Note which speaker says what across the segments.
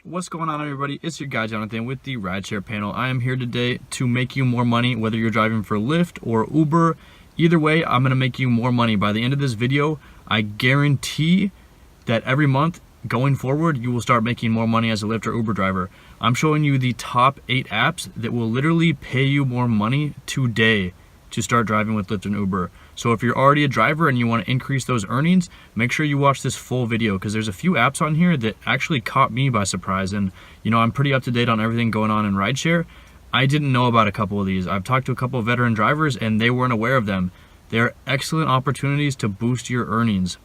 Speaker 1: What's going on, everybody? It's your guy Jonathan with the Rideshare Panel. I am here today to make you more money, whether you're driving for Lyft or Uber. Either way, I'm going to make you more money. By the end of this video, I guarantee that every month going forward, you will start making more money as a Lyft or Uber driver. I'm showing you the top 8 apps that will literally pay you more money today to start driving with Lyft and Uber. So if you're already a driver and you want to increase those earnings, make sure you watch this full video because there's a few apps on here that actually caught me by surprise. And you know, I'm pretty up to date on everything going on in rideshare. I didn't know about a couple of these. I've talked to a couple of veteran drivers and they weren't aware of them. They're excellent opportunities to boost your earnings.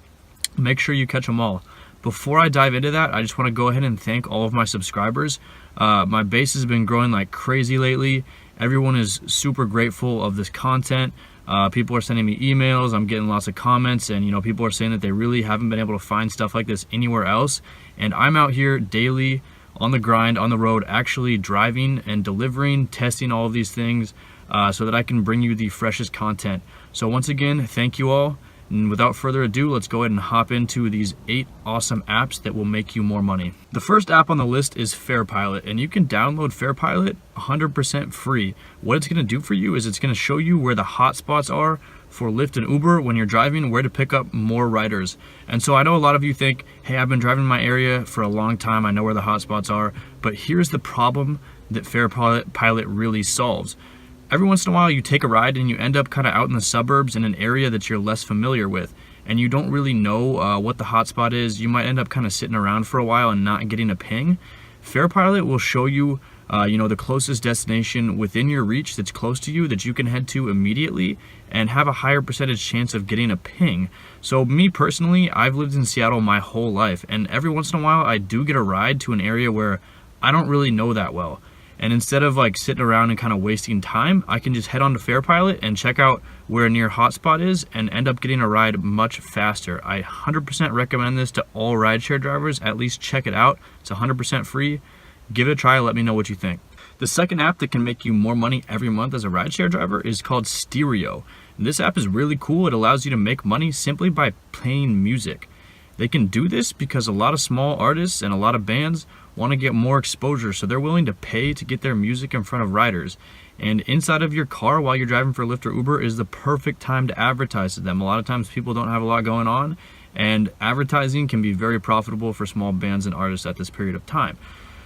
Speaker 1: Make sure you catch them all. Before I dive into that, I just want to go ahead and thank all of my subscribers. My base has been growing like crazy lately. Everyone is super grateful of this content. People are sending me emails. I'm getting lots of comments, and you know, people are saying that they really haven't been able to find stuff like this anywhere else. And I'm out here daily on the grind, on the road, actually driving and delivering, testing all of these things so that I can bring you the freshest content. So once again, thank you all. And without further ado, let's go ahead and hop into these 8 awesome apps that will make you more money. The first app on the list is FarePilot, and you can download FarePilot 100% free. What it's gonna do for you is it's gonna show you where the hotspots are for Lyft and Uber when you're driving, where to pick up more riders. And so I know a lot of you think, hey, I've been driving my area for a long time, I know where the hotspots are, but here's the problem that FarePilot really solves. Every once in a while you take a ride and you end up kind of out in the suburbs in an area that you're less familiar with and you don't really know what the hotspot is. You might end up kind of sitting around for a while and not getting a ping. FarePilot will show you the closest destination within your reach that's close to you that you can head to immediately and have a higher percentage chance of getting a ping. So me personally, I've lived in Seattle my whole life, and every once in a while I do get a ride to an area where I don't really know that well. And instead of like sitting around and kind of wasting time, I can just head on to FarePilot and check out where a near hotspot is and end up getting a ride much faster. I 100% recommend this to all rideshare drivers. At least check it out. It's 100% free. Give it a try. Let me know what you think. The second app that can make you more money every month as a rideshare driver is called Stereo. And this app is really cool. It allows you to make money simply by playing music. They can do this because a lot of small artists and a lot of bands want to get more exposure, so they're willing to pay to get their music in front of riders. And inside of your car while you're driving for Lyft or Uber is the perfect time to advertise to them. A lot of times people don't have a lot going on, and advertising can be very profitable for small bands and artists at this period of time.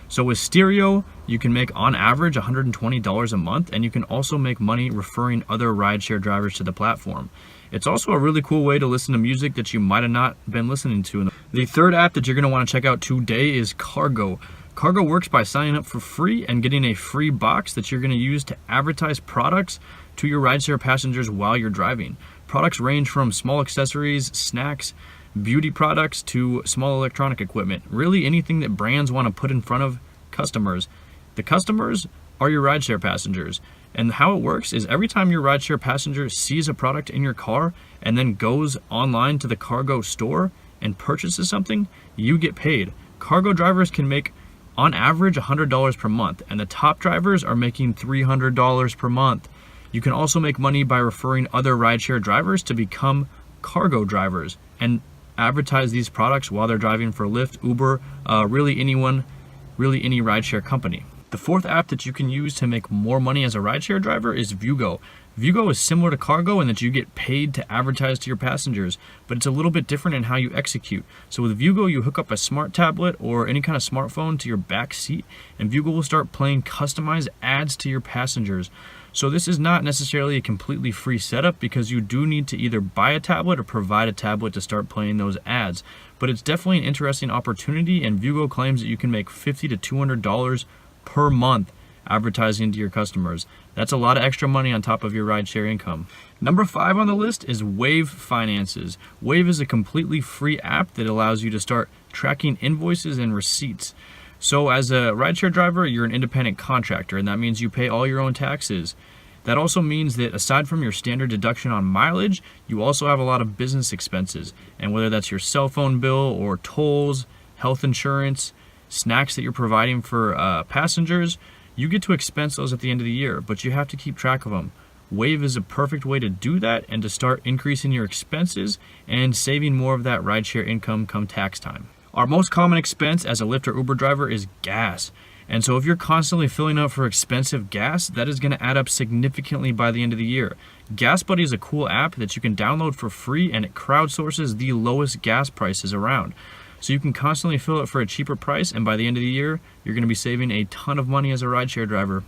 Speaker 1: So with Stereo, you can make on average $120 a month, and you can also make money referring other rideshare drivers to the platform. It's also a really cool way to listen to music that you might have not been listening to. The third app that you're going to want to check out today is Cargo. Cargo works by signing up for free and getting a free box that you're going to use to advertise products to your rideshare passengers while you're driving. Products range from small accessories, snacks, beauty products to small electronic equipment. Really anything that brands want to put in front of customers. The customers are your rideshare passengers. And how it works is every time your rideshare passenger sees a product in your car and then goes online to the Cargo store and purchases something, you get paid. Cargo drivers can make on average $100 per month, and the top drivers are making $300 per month. You can also make money by referring other rideshare drivers to become Cargo drivers and advertise these products while they're driving for Lyft, Uber, really any rideshare company. The fourth app that you can use to make more money as a rideshare driver is ViewGo. ViewGo is similar to Cargo in that you get paid to advertise to your passengers, but it's a little bit different in how you execute. So with ViewGo, you hook up a smart tablet or any kind of smartphone to your back seat, and ViewGo will start playing customized ads to your passengers. So this is not necessarily a completely free setup because you do need to either buy a tablet or provide a tablet to start playing those ads. But it's definitely an interesting opportunity, and ViewGo claims that you can make $50 to $200 per month advertising to your customers. That's a lot of extra money on top of your rideshare income. Number 5 on the list is Wave Finances. Wave is a completely free app that allows you to start tracking invoices and receipts. So as a rideshare driver, you're an independent contractor, and that means you pay all your own taxes. That also means that aside from your standard deduction on mileage, you also have a lot of business expenses. And whether that's your cell phone bill or tolls, health insurance, snacks that you're providing for passengers, you get to expense those at the end of the year, but you have to keep track of them. Wave is a perfect way to do that and to start increasing your expenses and saving more of that rideshare income come tax time. Our most common expense as a Lyft or Uber driver is gas. And so if you're constantly filling up for expensive gas, that is going to add up significantly by the end of the year. Gas Buddy is a cool app that you can download for free, and it crowdsources the lowest gas prices around. So you can constantly fill it for a cheaper price, and by the end of the year, you're going to be saving a ton of money as a rideshare driver.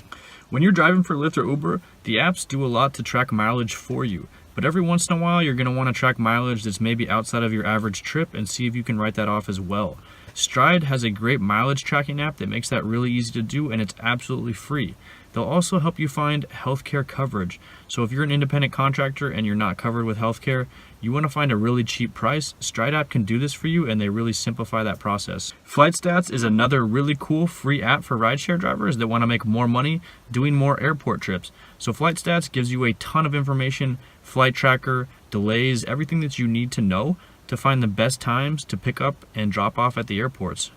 Speaker 1: When you're driving for Lyft or Uber, the apps do a lot to track mileage for you. But every once in a while, you're going to want to track mileage that's maybe outside of your average trip and see if you can write that off as well. Stride has a great mileage tracking app that makes that really easy to do, and it's absolutely free. They'll also help you find healthcare coverage. So if you're an independent contractor and you're not covered with healthcare, you want to find a really cheap price, Stride app can do this for you, and they really simplify that process. FlightStats is another really cool free app for rideshare drivers that want to make more money doing more airport trips. So FlightStats gives you a ton of information, flight tracker, delays, everything that you need to know to find the best times to pick up and drop off at the airports.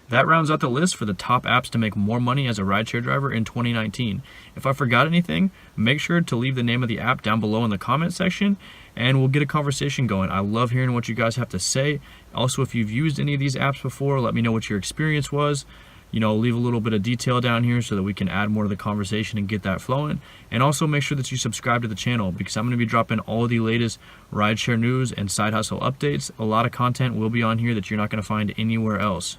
Speaker 1: That rounds out the list for the top apps to make more money as a rideshare driver in 2019. If I forgot anything, make sure to leave the name of the app down below in the comment section, and we'll get a conversation going. I love hearing what you guys have to say. Also, if you've used any of these apps before, let me know what your experience was. Leave a little bit of detail down here so that we can add more to the conversation and get that flowing. And also make sure that you subscribe to the channel, because I'm going to be dropping all the latest rideshare news and side hustle updates. A lot of content will be on here that you're not going to find anywhere else.